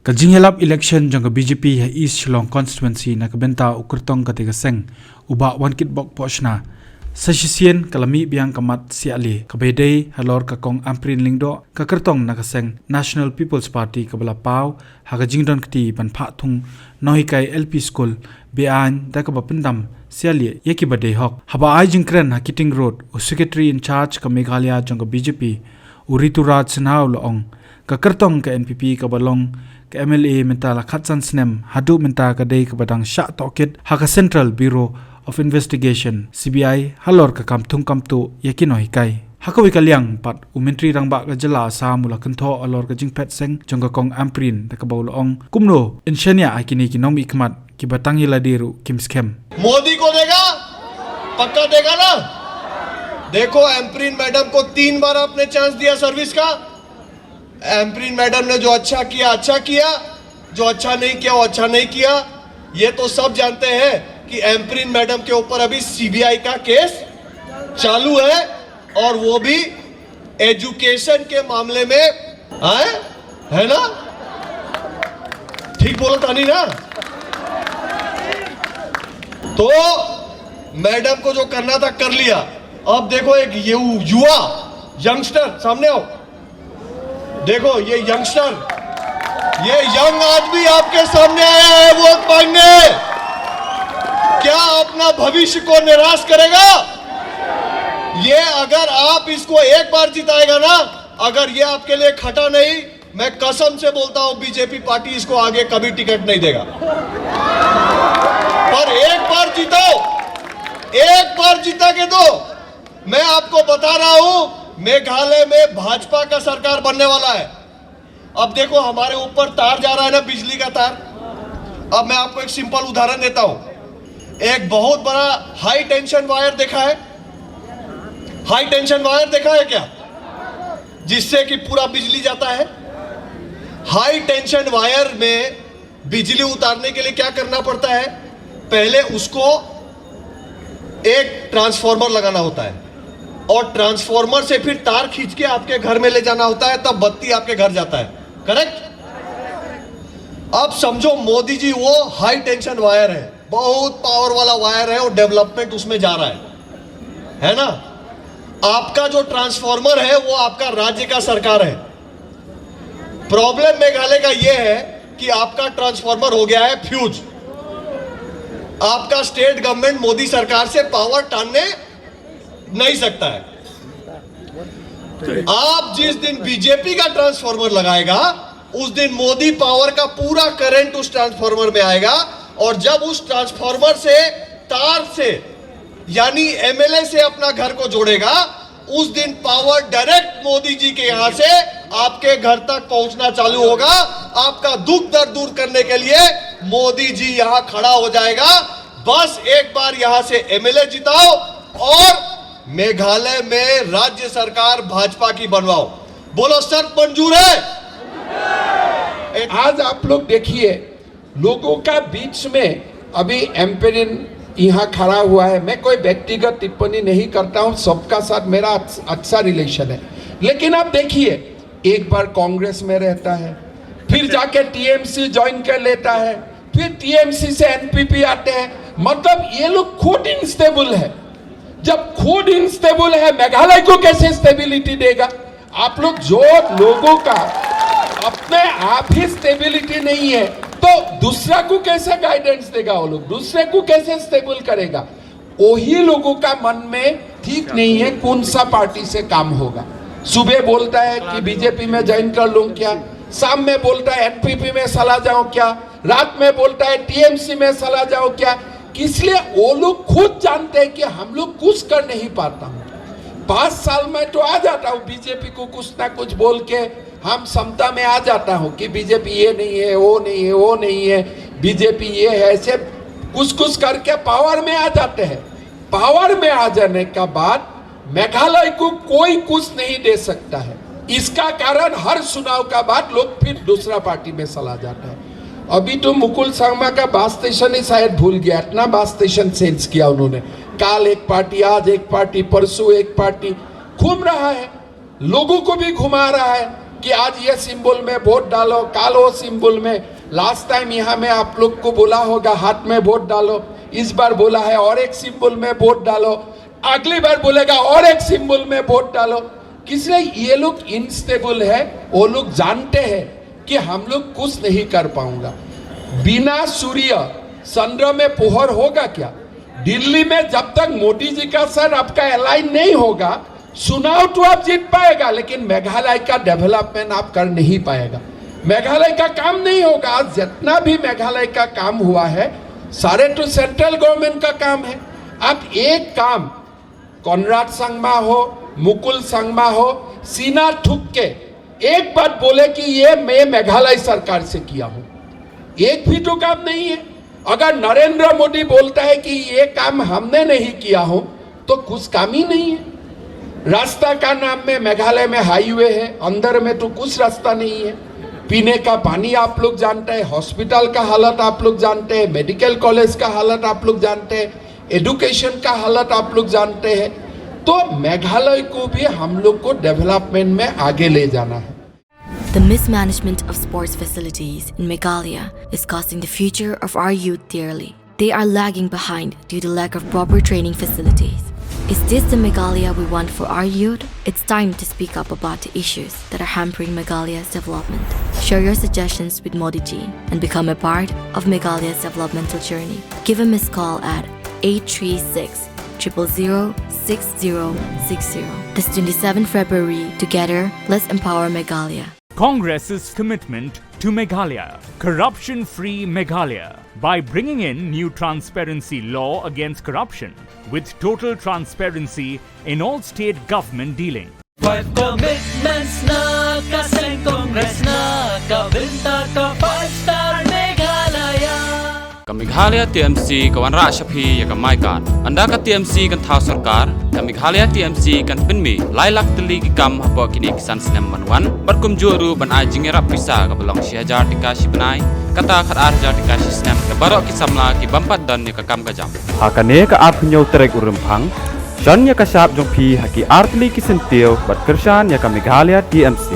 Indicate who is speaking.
Speaker 1: Kajingelap election jang BJP ha East Shillong constituency na kabenta ukurtong katiga seng uba one kit bok pochna sasisien kalami biang kamat siali kabedei halor kakong amprin lingdo kakertong na kaseng National People's Party kabala pau haga jingdon kti ban pha thung nohikai LP school bean da kaba pendam siali yeki badei hok haba ai jingkren ha Kiting Road secretary in charge ka Meghalaya jang BJP Urituraj Sinhaw loong kakertong ka NPP kabalong ke MLA mentala khatsan snem hadu menta kadai ke badang sha tokit haka Central Bureau of Investigation CBI halor ka kam thung kam tu yakino hikai hakawi kalyang pat umentri rangba ka jala sa mula kentho alor ka jingpet seng jongga kong amprin da ka baulong kumno inshania akini kinom ikmat ki batangi ladiru kimskem
Speaker 2: Modi को देगा पक्का देगा ना। देखो एम्प्रीन madam को 3 बार आपने chance दिया service का। एम्प्रीन मैडम ने जो अच्छा किया, जो अच्छा नहीं किया वो अच्छा नहीं किया। ये तो सब जानते हैं कि एम्प्रीन मैडम के ऊपर अभी सीबीआई का केस चालू है और वो भी एजुकेशन के मामले में है ना। ठीक बोला था नहीं ना। तो मैडम को जो करना था कर लिया। अब देखो एक युवा यंगस्टर सामने आओ। देखो ये यंगस्टर, ये यंग आदमी आपके सामने आया है वोट मांगने। क्या अपना भविष्य को निराश करेगा? ये अगर आप इसको एक बार जिताएगा ना, अगर ये आपके लिए खटा नहीं, मैं कसम से बोलता हूं बीजेपी पार्टी इसको आगे कभी टिकट नहीं देगा। पर एक बार जिताओ, एक बार जिता के दो। मैं आपको बता रहा हूं मेघालय में भाजपा का सरकार बनने वाला है। अब देखो हमारे ऊपर तार जा रहा है ना, बिजली का तार। अब मैं आपको एक सिंपल उदाहरण देता हूं। एक बहुत बड़ा हाई टेंशन वायर देखा है? हाई टेंशन वायर देखा है क्या? जिससे कि पूरा बिजली जाता है। हाई टेंशन वायर में बिजली उतारने के लिए क्या करना पड़ता है? पहले उसको एक ट्रांसफार्मर लगाना होता है और ट्रांसफार्मर से फिर तार खींच के आपके घर में ले जाना होता है, तब बत्ती आपके घर जाता है। करेक्ट? अब समझो मोदी जी वो हाई टेंशन वायर है, बहुत पावर वाला वायर है और डेवलपमेंट उसमें जा रहा है ना। आपका जो ट्रांसफार्मर है वो आपका राज्य का सरकार है। प्रॉब्लम मेघालय का ये है कि आपका ट्रांसफार्मर हो गया है फ्यूज। आपका स्टेट गवर्नमेंट मोदी सरकार से पावर टालने नहीं सकता है। आप जिस दिन बीजेपी का ट्रांसफार्मर लगाएगा उस दिन मोदी पावर का पूरा करंट उस ट्रांसफार्मर में आएगा और जब उस ट्रांसफार्मर से तार से यानी एमएलए से अपना घर को जोड़ेगा, उस दिन पावर डायरेक्ट मोदी जी के यहां से आपके घर तक पहुंचना चालू होगा। आपका दुख दर्द दूर करने के लिए मोदी जी यहां खड़ा हो जाएगा। बस एक बार यहां से एमएलए जिताओ और मेघालय में राज्य सरकार भाजपा की बनवाओ। बोलो शर्त मंजूर है?
Speaker 3: आज आप लोग देखिए लोगों का बीच में अभी एम्पेरिन यहाँ खड़ा हुआ है। मैं कोई व्यक्तिगत टिप्पणी नहीं करता हूँ, सबका साथ मेरा अच्छा रिलेशन है। लेकिन आप देखिए एक बार कांग्रेस में रहता है, फिर जाके टीएमसी ज्वाइन कर लेता है, फिर टीएमसी से एनपीपी आते हैं। मतलब ये लोग खुद इनस्टेबल है। जब खुद इनस्टेबल है मेघालय को कैसे स्टेबिलिटी देगा? आप लोग जो लोगों का अपने आप ही स्टेबिलिटी नहीं है तो दूसरा को कैसे गाइडेंस देगा? वो लोग दूसरे को कैसे स्टेबल करेगा? वही लोगों का मन में ठीक नहीं है कौन सा पार्टी से काम होगा। सुबह बोलता है कि बीजेपी में ज्वाइन कर लूं क्या, शाम में बोलता है एनपीपी में चला जाऊं क्या, रात में बोलता है टीएमसी में चला जाओ क्या। इसलिए वो लोग खुद जानते हैं कि हम लोग कुछ कर नहीं पाता हूँ। 5 साल में तो आ जाता हूँ बीजेपी को कुछ ना कुछ बोल के, हम क्षमता में आ जाता हूँ कि बीजेपी ये नहीं है, वो नहीं है, वो नहीं है, बीजेपी ये है, ऐसे कुछ करके पावर में आ जाते हैं। पावर में आ जाने का बाद मेघालय को कोई कुछ नहीं दे सकता है। इसका कारण हर चुनाव का बाद लोग फिर दूसरा पार्टी में चला जाता है। अभी तो मुकुल शर्मा का बस स्टेशन ही शायद भूल गया, इतना बस स्टेशन चेंज किया उन्होंने। काल एक पार्टी, आज एक पार्टी, परसों एक पार्टी, घूम रहा है, लोगों को भी घुमा रहा है। कि आज ये सिंबल में वोट डालो, काल वो सिंबल में। लास्ट टाइम यहाँ में आप लोग को बोला होगा हाथ में वोट डालो, इस बार बोला है और एक सिंबल में वोट डालो, अगली बार बोलेगा और एक सिंबल में वोट डालो। किसलिए? ये लोग इनस्टेबल है, वो लोग जानते हैं कि हम लोग कुछ नहीं कर पाऊंगा। बिना सूर्य चंद्र में पोहर होगा क्या? दिल्ली में जब तक मोदी जी का सर आपका अलाइन नहीं होगा, चुनाव तो आप जीत पाएगा, लेकिन मेघालय का डेवलपमेंट आप कर नहीं पाएगा। मेघालय का काम नहीं होगा। आज जितना भी मेघालय का काम हुआ है सारे तो सेंट्रल गवर्नमेंट का काम है। आप एक काम कॉनराड संगमा हो, मुकुल संगमा हो, सीना ठुक के एक बात बोले कि ये मैं मेघालय सरकार से किया हूं, एक भी तो काम नहीं है। अगर नरेंद्र मोदी बोलता है कि ये काम हमने नहीं किया हो तो कुछ काम ही नहीं है। रास्ता का नाम में मेघालय में हाईवे है, अंदर में तो कुछ रास्ता नहीं है। पीने का पानी आप लोग जानते हैं, हॉस्पिटल का हालत आप लोग जानते हैं, मेडिकल कॉलेज का हालत आप लोग जानते हैं, एजुकेशन का हालत आप लोग जानते हैं। तो मेघालय को भी हम लोग को डेवलपमेंट में आगे ले जाना है।
Speaker 4: The mismanagement of sports facilities in Meghalaya is costing the future of our youth dearly. They are lagging behind due to lack of proper training facilities. Is this the Meghalaya we want for our youth? It's time to speak up about the issues that are hampering Meghalaya's development. Share your suggestions with Modi ji and become a part of Meghalaya's developmental journey. Give a missed call at 836 000 6060. This 27 February, together, let's empower Meghalaya.
Speaker 5: Congress's commitment to Meghalaya, corruption-free Meghalaya, by bringing in new transparency law against corruption with total transparency in all state government dealing.
Speaker 6: 5 commitments na kaseng Congress na kabinta ka 5-star Meghalaya.
Speaker 7: Ka Meghalaya TMC kawan rak shapi ya ka mai kan anda ka TMC kan thau sarkar ka Meghalaya TMC kan pinmi lailak teli ki kam habo kini kisan snem manwan barkum juru ban ai jingera pisa ka belong si hajar tika si benai kata khat ar hajar tika si snem ka barok ki samla ki bampat dan ni ka kam ka jam
Speaker 8: hakane ka ap nyau terek uremphang jan ya ka sap jong phi haki artli ki sentiu bat kersan ya ka Meghalaya TMC